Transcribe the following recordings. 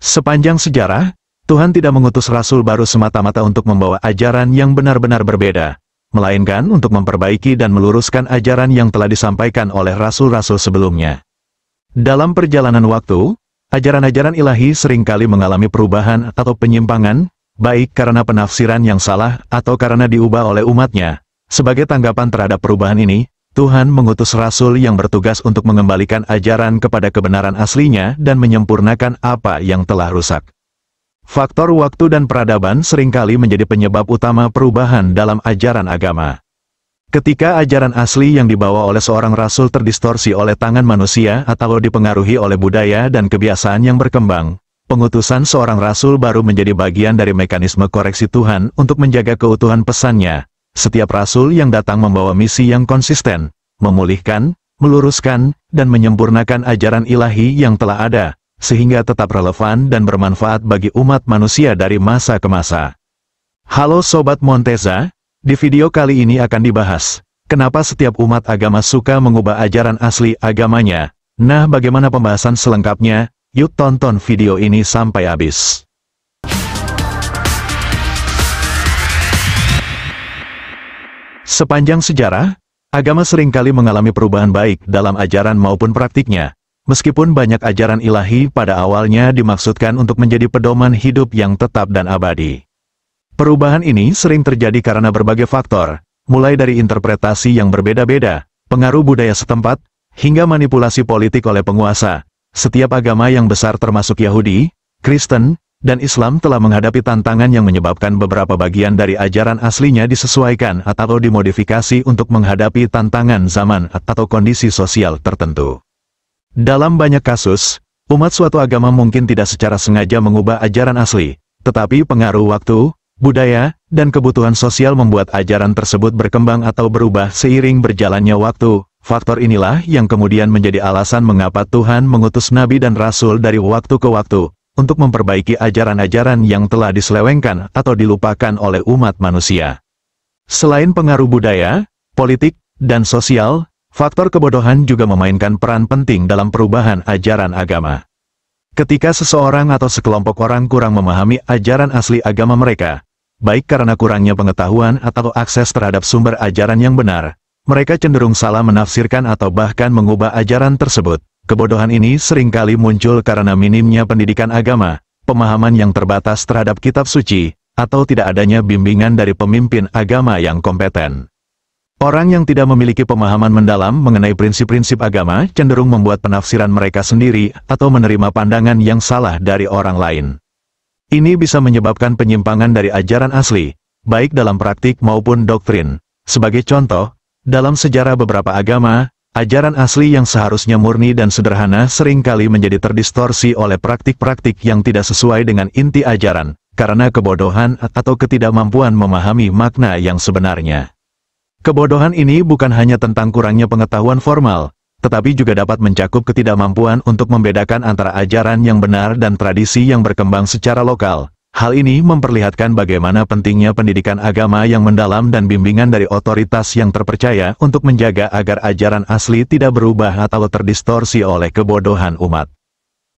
Sepanjang sejarah, Tuhan tidak mengutus rasul baru semata-mata untuk membawa ajaran yang benar-benar berbeda, melainkan untuk memperbaiki dan meluruskan ajaran yang telah disampaikan oleh rasul-rasul sebelumnya. Dalam perjalanan waktu, ajaran-ajaran ilahi seringkali mengalami perubahan atau penyimpangan, baik karena penafsiran yang salah atau karena diubah oleh umatnya. Sebagai tanggapan terhadap perubahan ini, Tuhan mengutus rasul yang bertugas untuk mengembalikan ajaran kepada kebenaran aslinya dan menyempurnakan apa yang telah rusak. Faktor waktu dan peradaban seringkali menjadi penyebab utama perubahan dalam ajaran agama. Ketika ajaran asli yang dibawa oleh seorang rasul terdistorsi oleh tangan manusia atau dipengaruhi oleh budaya dan kebiasaan yang berkembang, pengutusan seorang rasul baru menjadi bagian dari mekanisme koreksi Tuhan untuk menjaga keutuhan pesannya. Setiap rasul yang datang membawa misi yang konsisten, memulihkan, meluruskan, dan menyempurnakan ajaran ilahi yang telah ada, sehingga tetap relevan dan bermanfaat bagi umat manusia dari masa ke masa. Halo Sobat Monteza, di video kali ini akan dibahas, kenapa setiap umat agama suka mengubah ajaran asli agamanya. Nah, bagaimana pembahasan selengkapnya? Yuk tonton video ini sampai habis. Sepanjang sejarah, agama seringkali mengalami perubahan baik dalam ajaran maupun praktiknya, meskipun banyak ajaran ilahi pada awalnya dimaksudkan untuk menjadi pedoman hidup yang tetap dan abadi. Perubahan ini sering terjadi karena berbagai faktor, mulai dari interpretasi yang berbeda-beda, pengaruh budaya setempat, hingga manipulasi politik oleh penguasa. Setiap agama yang besar termasuk Yahudi, Kristen, dan Islam telah menghadapi tantangan yang menyebabkan beberapa bagian dari ajaran aslinya disesuaikan atau dimodifikasi untuk menghadapi tantangan zaman atau kondisi sosial tertentu. Dalam banyak kasus, umat suatu agama mungkin tidak secara sengaja mengubah ajaran asli, tetapi pengaruh waktu, budaya, dan kebutuhan sosial membuat ajaran tersebut berkembang atau berubah seiring berjalannya waktu. Faktor inilah yang kemudian menjadi alasan mengapa Tuhan mengutus nabi dan rasul dari waktu ke waktu, untuk memperbaiki ajaran-ajaran yang telah diselewengkan atau dilupakan oleh umat manusia. Selain pengaruh budaya, politik, dan sosial, faktor kebodohan juga memainkan peran penting dalam perubahan ajaran agama. Ketika seseorang atau sekelompok orang kurang memahami ajaran asli agama mereka, baik karena kurangnya pengetahuan atau akses terhadap sumber ajaran yang benar, mereka cenderung salah menafsirkan atau bahkan mengubah ajaran tersebut. Kebodohan ini seringkali muncul karena minimnya pendidikan agama, pemahaman yang terbatas terhadap kitab suci, atau tidak adanya bimbingan dari pemimpin agama yang kompeten. Orang yang tidak memiliki pemahaman mendalam mengenai prinsip-prinsip agama cenderung membuat penafsiran mereka sendiri atau menerima pandangan yang salah dari orang lain. Ini bisa menyebabkan penyimpangan dari ajaran asli, baik dalam praktik maupun doktrin. Sebagai contoh, dalam sejarah beberapa agama, ajaran asli yang seharusnya murni dan sederhana seringkali menjadi terdistorsi oleh praktik-praktik yang tidak sesuai dengan inti ajaran, karena kebodohan atau ketidakmampuan memahami makna yang sebenarnya. Kebodohan ini bukan hanya tentang kurangnya pengetahuan formal, tetapi juga dapat mencakup ketidakmampuan untuk membedakan antara ajaran yang benar dan tradisi yang berkembang secara lokal. Hal ini memperlihatkan bagaimana pentingnya pendidikan agama yang mendalam dan bimbingan dari otoritas yang terpercaya untuk menjaga agar ajaran asli tidak berubah atau terdistorsi oleh kebodohan umat.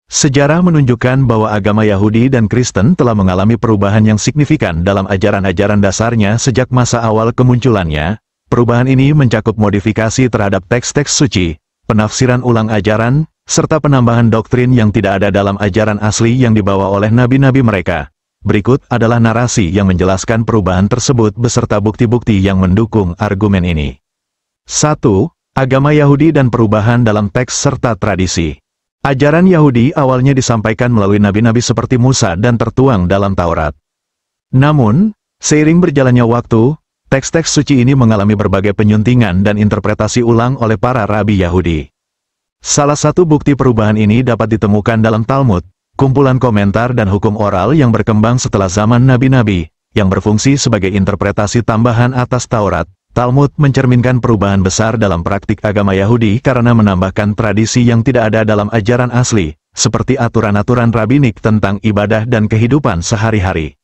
Sejarah menunjukkan bahwa agama Yahudi dan Kristen telah mengalami perubahan yang signifikan dalam ajaran-ajaran dasarnya sejak masa awal kemunculannya. Perubahan ini mencakup modifikasi terhadap teks-teks suci, penafsiran ulang ajaran, serta penambahan doktrin yang tidak ada dalam ajaran asli yang dibawa oleh nabi-nabi mereka. Berikut adalah narasi yang menjelaskan perubahan tersebut beserta bukti-bukti yang mendukung argumen ini. 1. Agama Yahudi dan perubahan dalam teks serta tradisi. Ajaran Yahudi awalnya disampaikan melalui nabi-nabi seperti Musa dan tertuang dalam Taurat. Namun, seiring berjalannya waktu, teks-teks suci ini mengalami berbagai penyuntingan dan interpretasi ulang oleh para rabi Yahudi. Salah satu bukti perubahan ini dapat ditemukan dalam Talmud, kumpulan komentar dan hukum oral yang berkembang setelah zaman nabi-nabi, yang berfungsi sebagai interpretasi tambahan atas Taurat. Talmud mencerminkan perubahan besar dalam praktik agama Yahudi karena menambahkan tradisi yang tidak ada dalam ajaran asli, seperti aturan-aturan rabbinik tentang ibadah dan kehidupan sehari-hari.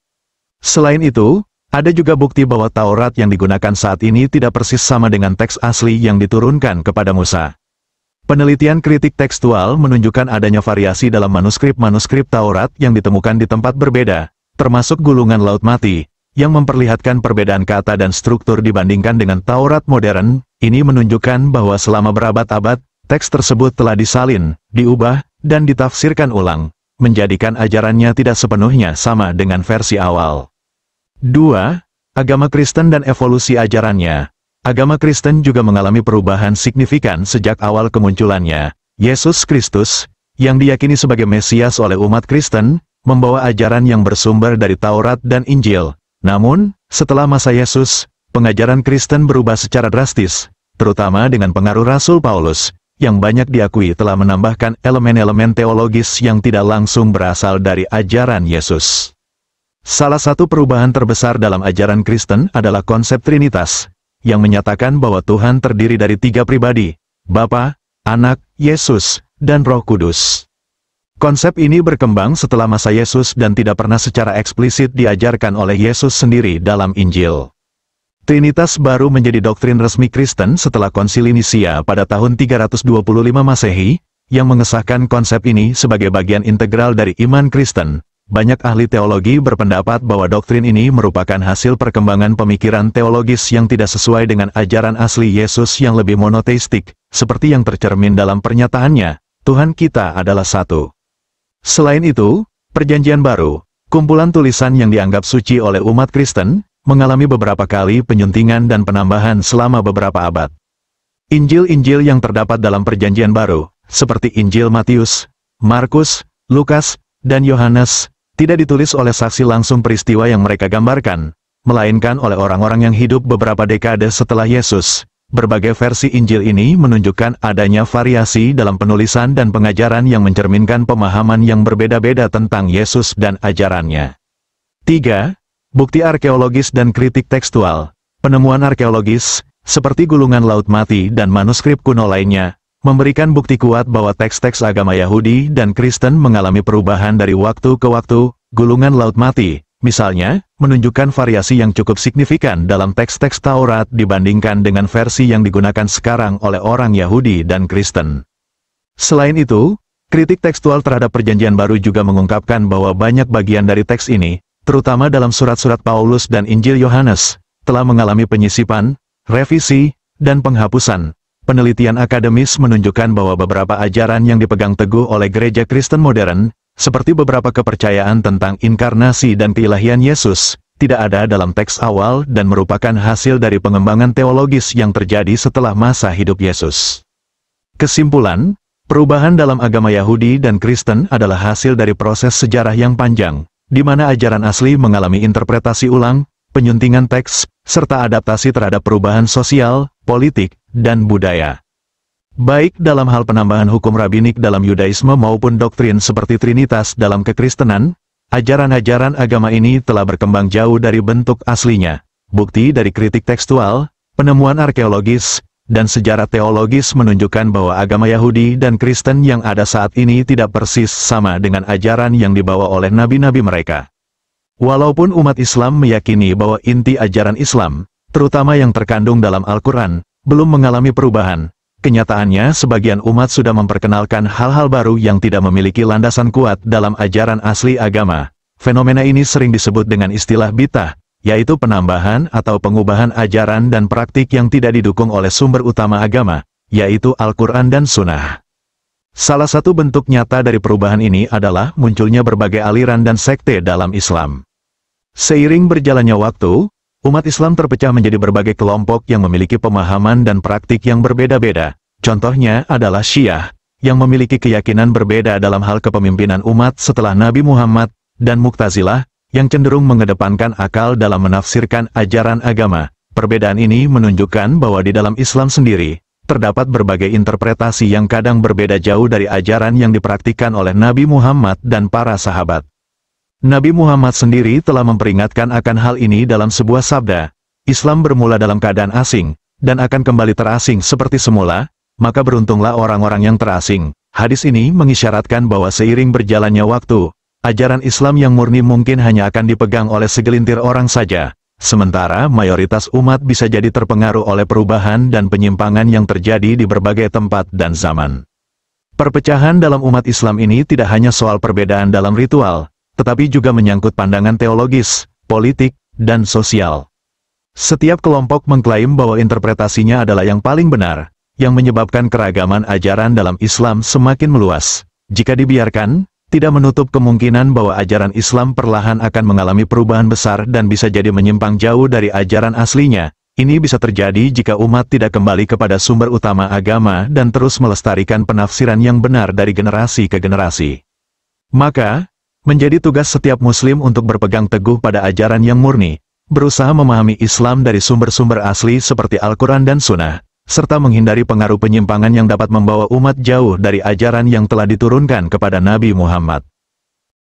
Selain itu, ada juga bukti bahwa Taurat yang digunakan saat ini tidak persis sama dengan teks asli yang diturunkan kepada Musa. Penelitian kritik tekstual menunjukkan adanya variasi dalam manuskrip-manuskrip Taurat yang ditemukan di tempat berbeda, termasuk gulungan Laut Mati, yang memperlihatkan perbedaan kata dan struktur dibandingkan dengan Taurat modern. Ini menunjukkan bahwa selama berabad-abad, teks tersebut telah disalin, diubah, dan ditafsirkan ulang, menjadikan ajarannya tidak sepenuhnya sama dengan versi awal. 2. Agama Kristen dan evolusi ajarannya. Agama Kristen juga mengalami perubahan signifikan sejak awal kemunculannya. Yesus Kristus, yang diyakini sebagai Mesias oleh umat Kristen, membawa ajaran yang bersumber dari Taurat dan Injil. Namun, setelah masa Yesus, pengajaran Kristen berubah secara drastis, terutama dengan pengaruh Rasul Paulus, yang banyak diakui telah menambahkan elemen-elemen teologis yang tidak langsung berasal dari ajaran Yesus. Salah satu perubahan terbesar dalam ajaran Kristen adalah konsep Trinitas, yang menyatakan bahwa Tuhan terdiri dari 3 pribadi, Bapa, Anak, Yesus, dan Roh Kudus. Konsep ini berkembang setelah masa Yesus dan tidak pernah secara eksplisit diajarkan oleh Yesus sendiri dalam Injil. Trinitas baru menjadi doktrin resmi Kristen setelah Konsili Nisia pada tahun 325 Masehi, yang mengesahkan konsep ini sebagai bagian integral dari iman Kristen. Banyak ahli teologi berpendapat bahwa doktrin ini merupakan hasil perkembangan pemikiran teologis yang tidak sesuai dengan ajaran asli Yesus yang lebih monoteistik, seperti yang tercermin dalam pernyataannya, Tuhan kita adalah satu. Selain itu, Perjanjian Baru, kumpulan tulisan yang dianggap suci oleh umat Kristen, mengalami beberapa kali penyuntingan dan penambahan selama beberapa abad. Injil-Injil yang terdapat dalam Perjanjian Baru, seperti Injil Matius, Markus, Lukas, dan Yohanes, tidak ditulis oleh saksi langsung peristiwa yang mereka gambarkan, melainkan oleh orang-orang yang hidup beberapa dekade setelah Yesus. Berbagai versi Injil ini menunjukkan adanya variasi dalam penulisan dan pengajaran yang mencerminkan pemahaman yang berbeda-beda tentang Yesus dan ajarannya. 3. Bukti arkeologis dan kritik tekstual. Penemuan arkeologis, seperti gulungan Laut Mati dan manuskrip kuno lainnya, memberikan bukti kuat bahwa teks-teks agama Yahudi dan Kristen mengalami perubahan dari waktu ke waktu. Gulungan Laut Mati, misalnya, menunjukkan variasi yang cukup signifikan dalam teks-teks Taurat dibandingkan dengan versi yang digunakan sekarang oleh orang Yahudi dan Kristen. Selain itu, kritik tekstual terhadap Perjanjian Baru juga mengungkapkan bahwa banyak bagian dari teks ini, terutama dalam surat-surat Paulus dan Injil Yohanes, telah mengalami penyisipan, revisi, dan penghapusan. Penelitian akademis menunjukkan bahwa beberapa ajaran yang dipegang teguh oleh gereja Kristen modern, seperti beberapa kepercayaan tentang inkarnasi dan keilahian Yesus, tidak ada dalam teks awal dan merupakan hasil dari pengembangan teologis yang terjadi setelah masa hidup Yesus. Kesimpulan, perubahan dalam agama Yahudi dan Kristen adalah hasil dari proses sejarah yang panjang, di mana ajaran asli mengalami interpretasi ulang, penyuntingan teks, serta adaptasi terhadap perubahan sosial, politik, dan budaya. Baik dalam hal penambahan hukum rabinik dalam Yudaisme maupun doktrin seperti Trinitas dalam kekristenan, ajaran-ajaran agama ini telah berkembang jauh dari bentuk aslinya. Bukti dari kritik tekstual, penemuan arkeologis, dan sejarah teologis menunjukkan bahwa agama Yahudi dan Kristen yang ada saat ini tidak persis sama dengan ajaran yang dibawa oleh nabi-nabi mereka. Walaupun umat Islam meyakini bahwa inti ajaran Islam, terutama yang terkandung dalam Al-Quran, belum mengalami perubahan, kenyataannya sebagian umat sudah memperkenalkan hal-hal baru yang tidak memiliki landasan kuat dalam ajaran asli agama. Fenomena ini sering disebut dengan istilah bid'ah, yaitu penambahan atau pengubahan ajaran dan praktik yang tidak didukung oleh sumber utama agama, yaitu Al-Quran dan Sunnah. Salah satu bentuk nyata dari perubahan ini adalah munculnya berbagai aliran dan sekte dalam Islam. Seiring berjalannya waktu, umat Islam terpecah menjadi berbagai kelompok yang memiliki pemahaman dan praktik yang berbeda-beda. Contohnya adalah Syiah, yang memiliki keyakinan berbeda dalam hal kepemimpinan umat setelah Nabi Muhammad, dan Mu'tazilah, yang cenderung mengedepankan akal dalam menafsirkan ajaran agama. Perbedaan ini menunjukkan bahwa di dalam Islam sendiri, terdapat berbagai interpretasi yang kadang berbeda jauh dari ajaran yang dipraktikkan oleh Nabi Muhammad dan para sahabat. Nabi Muhammad sendiri telah memperingatkan akan hal ini dalam sebuah sabda, Islam bermula dalam keadaan asing, dan akan kembali terasing seperti semula, maka beruntunglah orang-orang yang terasing. Hadis ini mengisyaratkan bahwa seiring berjalannya waktu, ajaran Islam yang murni mungkin hanya akan dipegang oleh segelintir orang saja, Sementara mayoritas umat bisa jadi terpengaruh oleh perubahan dan penyimpangan yang terjadi di berbagai tempat dan zaman. Perpecahan dalam umat Islam ini tidak hanya soal perbedaan dalam ritual, tetapi juga menyangkut pandangan teologis, politik, dan sosial. Setiap kelompok mengklaim bahwa interpretasinya adalah yang paling benar, yang menyebabkan keragaman ajaran dalam Islam semakin meluas. Jika dibiarkan, tidak menutup kemungkinan bahwa ajaran Islam perlahan akan mengalami perubahan besar dan bisa jadi menyimpang jauh dari ajaran aslinya. Ini bisa terjadi jika umat tidak kembali kepada sumber utama agama dan terus melestarikan penafsiran yang benar dari generasi ke generasi. Maka, menjadi tugas setiap muslim untuk berpegang teguh pada ajaran yang murni, berusaha memahami Islam dari sumber-sumber asli seperti Al-Quran dan Sunnah, serta menghindari pengaruh penyimpangan yang dapat membawa umat jauh dari ajaran yang telah diturunkan kepada Nabi Muhammad.